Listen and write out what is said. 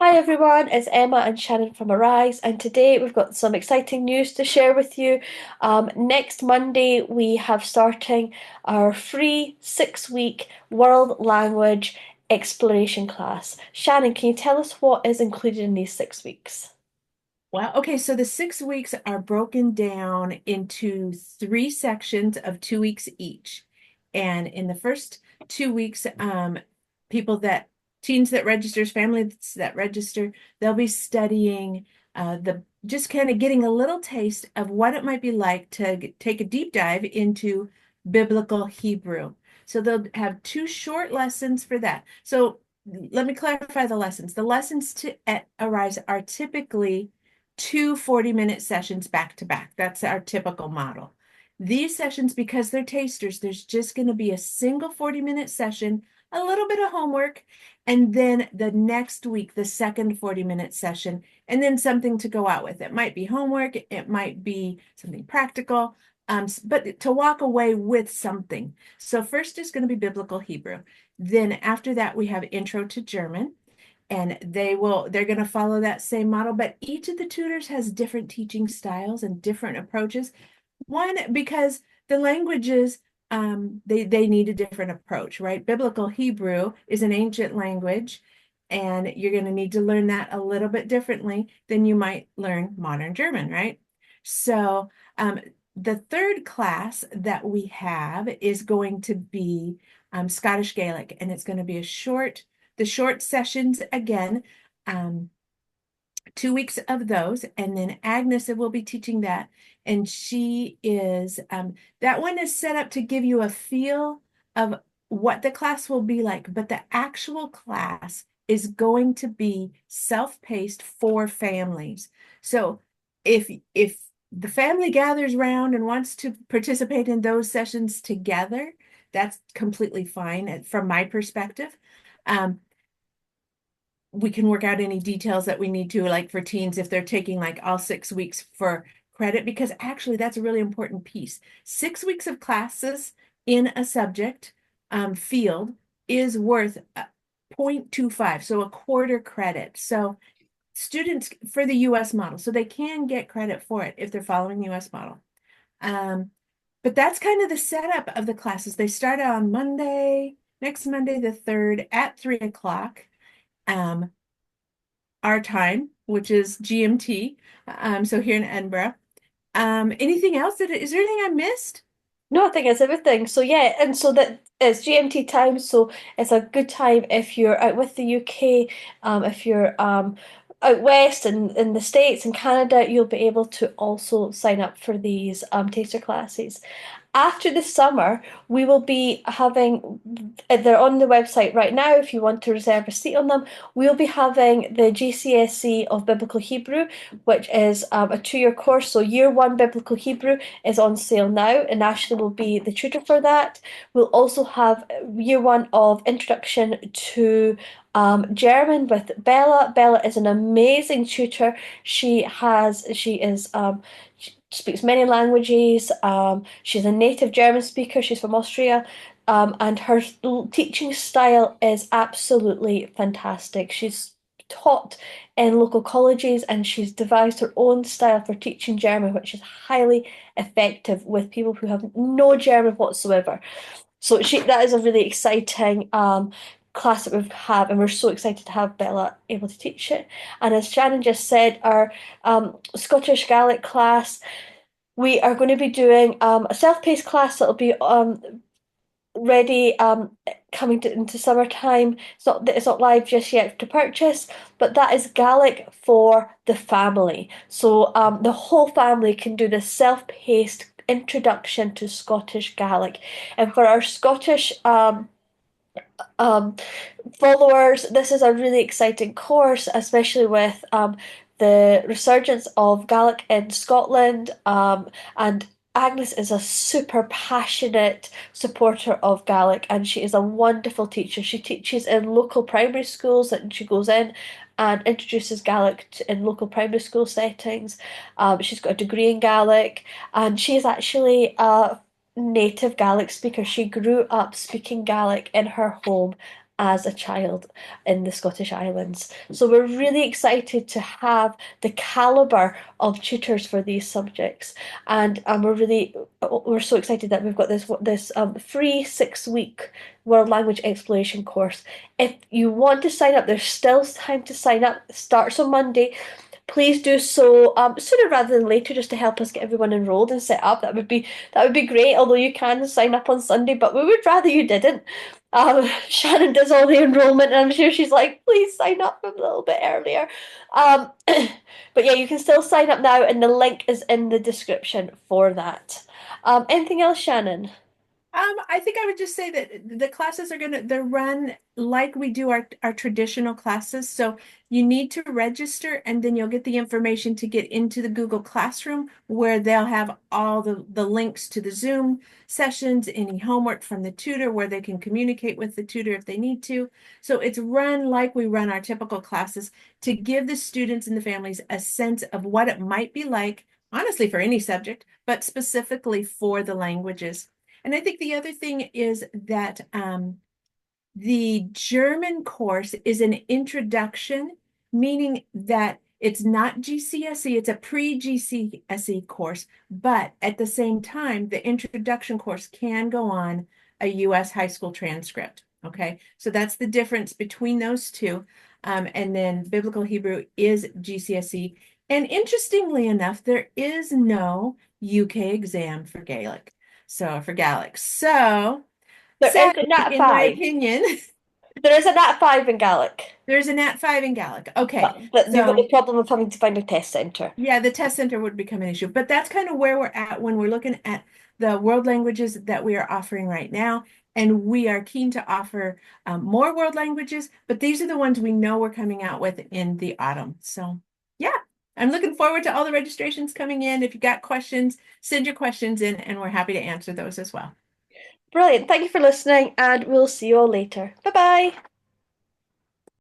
Hi everyone, it's Emma and Shannon from Arise, and today we've got some exciting news to share with you. Next Monday, we have starting our free 6-week world language exploration class. Shannon, can you tell us what is included in these 6 weeks? Wow. Okay. So the 6 weeks are broken down into three sections of 2 weeks each. And in the first 2 weeks, people that teens that registers, families that register, they'll be studying the just kind of getting a little taste of what it might be like to take a deep dive into biblical Hebrew. So they'll have two short lessons for that. So let me clarify the lessons. The lessons at Arise are typically two 40-minute sessions back to back. That's our typical model. These sessions, because they're tasters, there's just going to be a single 40-minute session, a little bit of homework, and then the next week, the second 40-minute session, and then something to go out with. It might be homework, it might be something practical, but to walk away with something. So first is going to be biblical Hebrew. Then after that, we have intro to German, and they're going to follow that same model, but each of the tutors has different teaching styles and different approaches. One, because the languages, they need a different approach, right? Biblical Hebrew is an ancient language, and you're going to need to learn that a little bit differently than you might learn modern German, right? So the third class that we have is going to be Scottish Gaelic, and it's going to be the short sessions again, um, 2 weeks of those, and then Agnes will be teaching that. And she is that one is set up to give you a feel of what the class will be like, but the actual class is going to be self-paced for families. So if the family gathers around and wants to participate in those sessions together, that's completely fine from my perspective. Um, we can work out any details that we need to, like for teens, if they're taking like all 6 weeks for credit, because actually that's a really important piece. 6 weeks of classes in a subject field is worth 0.25, so a quarter credit. So students for the US model, so they can get credit for it if they're following the US model. Um, but that's kind of the setup of the classes. They start on next Monday, the 3rd at 3 o'clock. Um, our time, which is GMT, so here in Edinburgh. Anything else is there anything I missed? No, I think it's everything. So yeah, and so that it's GMT time, so it's a good time if you're out with the UK, if you're out west and in the States and Canada, you'll be able to also sign up for these taster classes. After the summer, we will be having, they're on the website right now if you want to reserve a seat on them. We'll be having the GCSE of Biblical Hebrew, which is a 2-year course. So year one Biblical Hebrew is on sale now, and Ashley will be the tutor for that. We'll also have year one of Introduction to German with Bella. Bella is an amazing tutor. She is speaks many languages. She's a native German speaker. She's from Austria. And her teaching style is absolutely fantastic. She's taught in local colleges and she's devised her own style for teaching German, which is highly effective with people who have no German whatsoever. So that is a really exciting class that we have, and we're so excited to have Bella able to teach it. And as Shannon just said, our Scottish Gaelic class, we are going to be doing a self-paced class that'll be ready coming into summertime. It's not live just yet to purchase, but that is Gaelic for the family. So the whole family can do this self-paced introduction to Scottish Gaelic. And for our Scottish um, followers, this is a really exciting course, especially with the resurgence of Gaelic in Scotland. And Agnes is a super passionate supporter of Gaelic, and she is a wonderful teacher. She teaches in local primary schools, and she goes in and introduces Gaelic in local primary school settings. She's got a degree in Gaelic, and she is actually a native Gaelic speaker. She grew up speaking Gaelic in her home as a child in the Scottish Islands. So we're really excited to have the caliber of tutors for these subjects, and we're so excited that we've got this free 6 week world language exploration course. If you want to sign up, there's still time to sign up. It starts on Monday. Please do so sooner rather than later, just to help us get everyone enrolled and set up. That would be great. Although you can sign up on Sunday, but we would rather you didn't. Shannon does all the enrollment, and I'm sure she's like, please sign up a little bit earlier. But yeah, you can still sign up now, and the link is in the description for that. Anything else, Shannon? I think I would just say that the classes they're run like we do our traditional classes. So you need to register and then you'll get the information to get into the Google Classroom where they'll have all the links to the Zoom sessions, any homework from the tutor where they can communicate with the tutor if they need to. So it's run like we run our typical classes to give the students and the families a sense of what it might be like, honestly, for any subject, but specifically for the languages. And I think the other thing is that the German course is an introduction, meaning that it's not GCSE, it's a pre-GCSE course, but at the same time, the introduction course can go on a US high school transcript. Okay, so that's the difference between those two. And then Biblical Hebrew is GCSE. And interestingly enough, there is no UK exam for Gaelic. So for Gaelic. So There is a sadly, Nat in my 5. opinion, There is a Nat 5 in Gaelic, there's a Nat 5 in Gaelic. Okay. but you've got the So problem of having to find a test centre. yeah, the test center would become an issue. But that's kind of where we're at when we're looking at the world languages that we are offering right now. And we are keen to offer more world languages, but these are the ones we know we're coming out with in the autumn. So yeah, I'm looking forward to all the registrations coming in. If you got questions, send your questions in, and we're happy to answer those as well. Brilliant. Thank you for listening, and we'll see you all later. Bye bye.